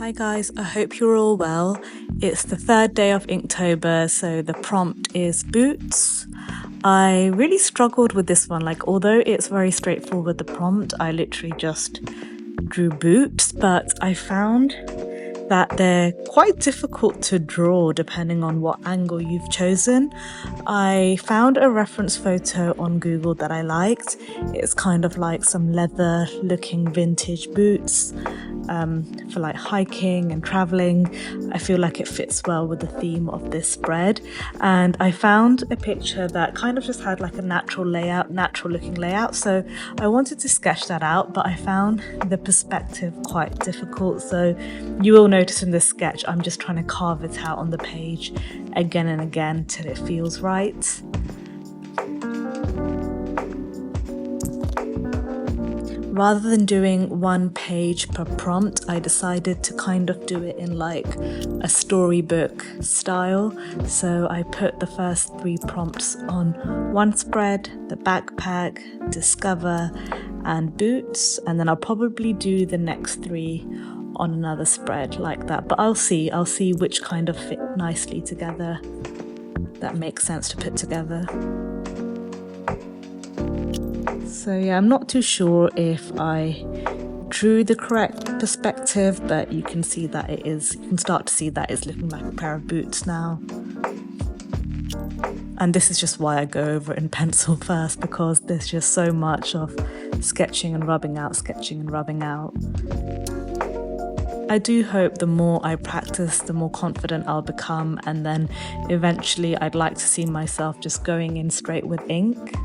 Hi guys, I hope you're all well. It's the third day of Inktober, so the prompt is boots. I really struggled with this one, although it's very straightforward, the prompt, I literally just drew boots, but I found that they're quite difficult to draw depending on what angle you've chosen. I found a reference photo on Google that I liked. It's kind of like some leather looking vintage boots for hiking and traveling. I feel like it fits well with the theme of this spread, and I found a picture that kind of just had a natural looking layout, so I wanted to sketch that out, but I found the perspective quite difficult, so you will notice in this sketch I'm just trying to carve it out on the page again and again till it feels right. Rather than doing one page per prompt, I decided to kind of do it in a storybook style. So I put the first 3 prompts on one spread: the backpack, discover, and boots, and then I'll probably do the next 3 on another spread like that. But I'll see which kind of fit nicely together, that makes sense to put together. So yeah, I'm not too sure if I drew the correct perspective, but you can see that you can start to see that it's looking like a pair of boots now. And this is just why I go over it in pencil first, because there's just so much of sketching and rubbing out. I do hope the more I practice, the more confident I'll become, and then eventually I'd like to see myself just going in straight with ink.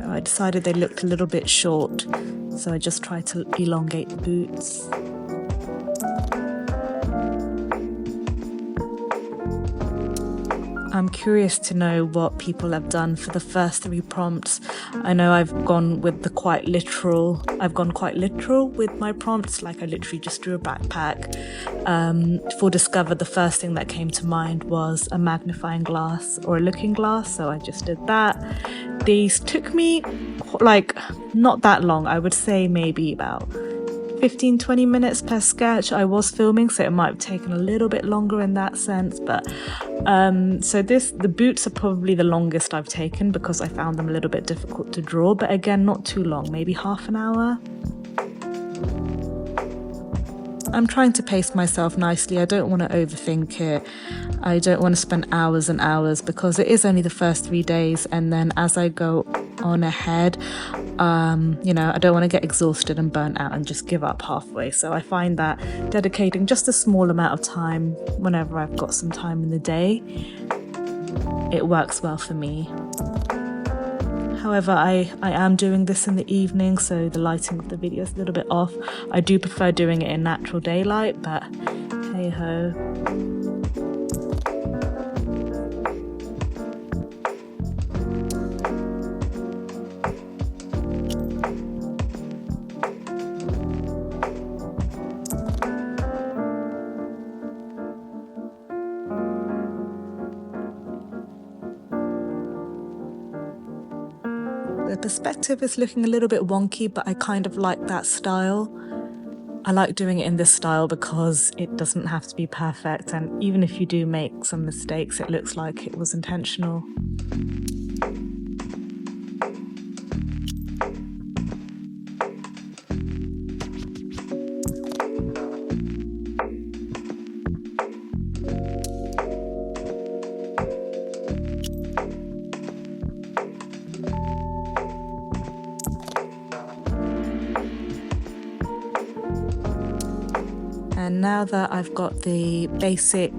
I decided they looked a little bit short, so I just tried to elongate the boots. I'm curious to know what people have done for the first 3 prompts. I know I've gone quite literal with my prompts, I literally just drew a backpack. For Discover, the first thing that came to mind was a magnifying glass or a looking glass, so I just did that. These took me not that long, I would say maybe about 15-20 minutes per sketch. I was filming, so it might have taken a little bit longer in that sense, but so the boots are probably the longest I've taken because I found them a little bit difficult to draw, but again, not too long, maybe half an hour. I'm trying to pace myself nicely. I don't want to overthink it. I don't want to spend hours and hours because it is only the first 3 days, and then as I go on ahead, I don't want to get exhausted and burnt out and just give up halfway. So I find that dedicating just a small amount of time whenever I've got some time in the day, it works well for me. However, I am doing this in the evening, so the lighting of the video is a little bit off. I do prefer doing it in natural daylight, but hey ho. The perspective is looking a little bit wonky, but I kind of like that style. I like doing it in this style because it doesn't have to be perfect, and even if you do make some mistakes, it looks like it was intentional. And now that I've got the basic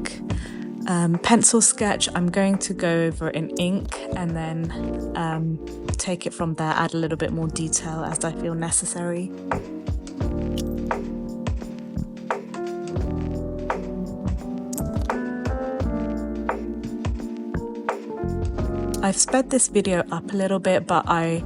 pencil sketch, I'm going to go over in ink and then take it from there, add a little bit more detail as I feel necessary. I've sped this video up a little bit, but I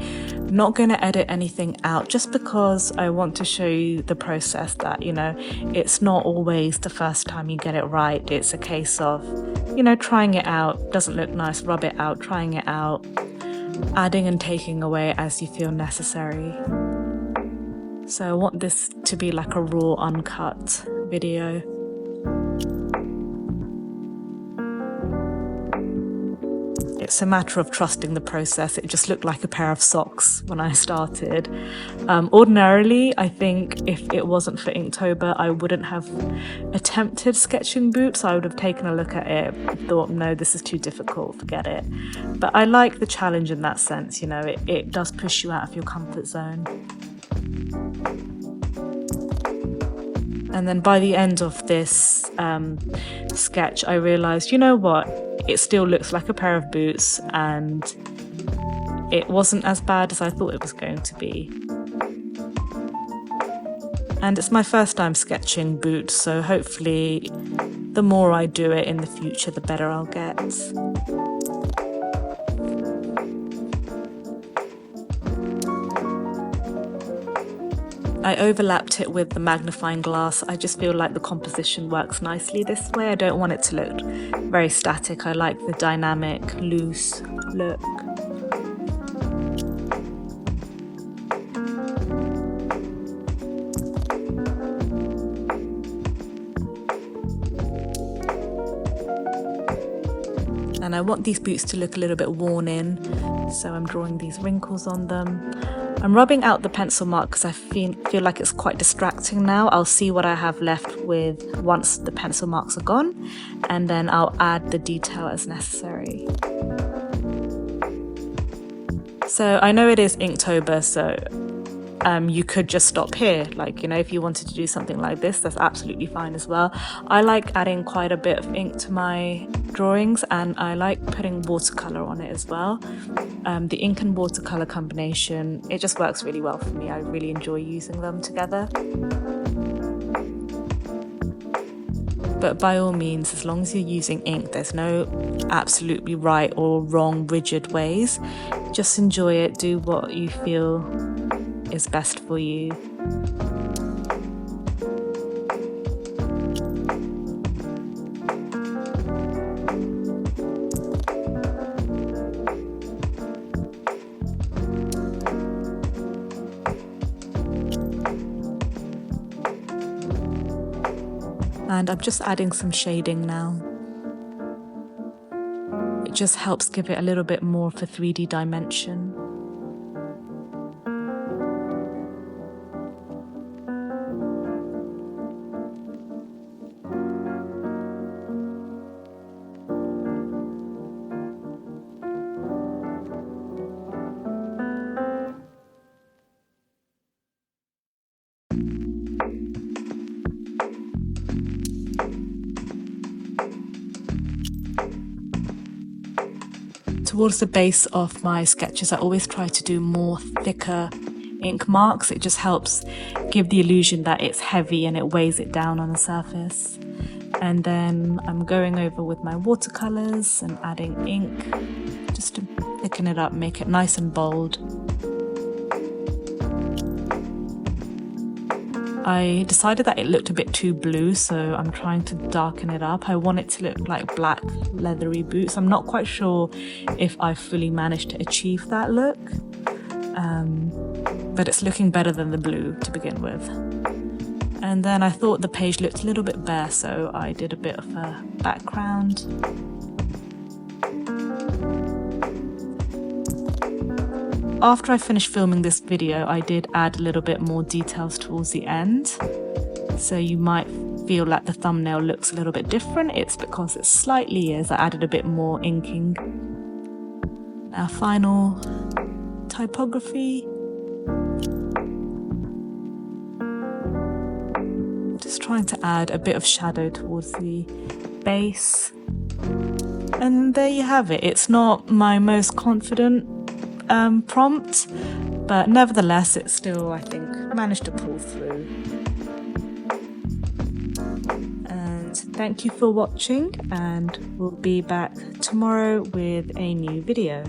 Not going to edit anything out just because I want to show you the process that, you know, it's not always the first time you get it right. It's a case of, you know, trying it out, doesn't look nice, rub it out, trying it out, adding and taking away as you feel necessary. So I want this to be like a raw, uncut video. It's a matter of trusting the process. It just looked like a pair of socks when I started. Ordinarily, I think if it wasn't for Inktober, I wouldn't have attempted sketching boots. I would have taken a look at it, thought, no, this is too difficult, forget it. But I like the challenge in that sense, you know, it does push you out of your comfort zone. And then by the end of this sketch, I realized, you know what? It still looks like a pair of boots and it wasn't as bad as I thought it was going to be. And it's my first time sketching boots, so hopefully the more I do it in the future, the better I'll get. I overlapped it with the magnifying glass. I just feel like the composition works nicely this way. I don't want it to look very static. I like the dynamic, loose look. And I want these boots to look a little bit worn in, so I'm drawing these wrinkles on them. I'm rubbing out the pencil mark because I feel like it's quite distracting now. I'll see what I have left with once the pencil marks are gone, and then I'll add the detail as necessary. So I know it is Inktober, so you could just stop here. Like, you know, if you wanted to do something like this, that's absolutely fine as well. I like adding quite a bit of ink to my drawings, and I like putting watercolor on it as well. The ink and watercolor combination, it just works really well for me. I really enjoy using them together. But by all means, as long as you're using ink, there's no absolutely right or wrong rigid ways. Just enjoy it, do what you feel is best for you. And I'm just adding some shading now. It just helps give it a little bit more of a 3D dimension. Towards the base of my sketches, I always try to do more thicker ink marks. It just helps give the illusion that it's heavy and it weighs it down on the surface. And then I'm going over with my watercolors and adding ink just to thicken it up, make it nice and bold. I decided that it looked a bit too blue, so I'm trying to darken it up. I want it to look like black leathery boots. I'm not quite sure if I fully managed to achieve that look, but it's looking better than the blue to begin with. And then I thought the page looked a little bit bare, so I did a bit of a background. After I finished filming this video, I did add a little bit more details towards the end. So you might feel like the thumbnail looks a little bit different. It's because it slightly is. I added a bit more inking. Our final typography. Just trying to add a bit of shadow towards the base. And there you have it. It's not my most confident prompt, but nevertheless it still, I think, managed to pull through. And thank you for watching, and we'll be back tomorrow with a new video.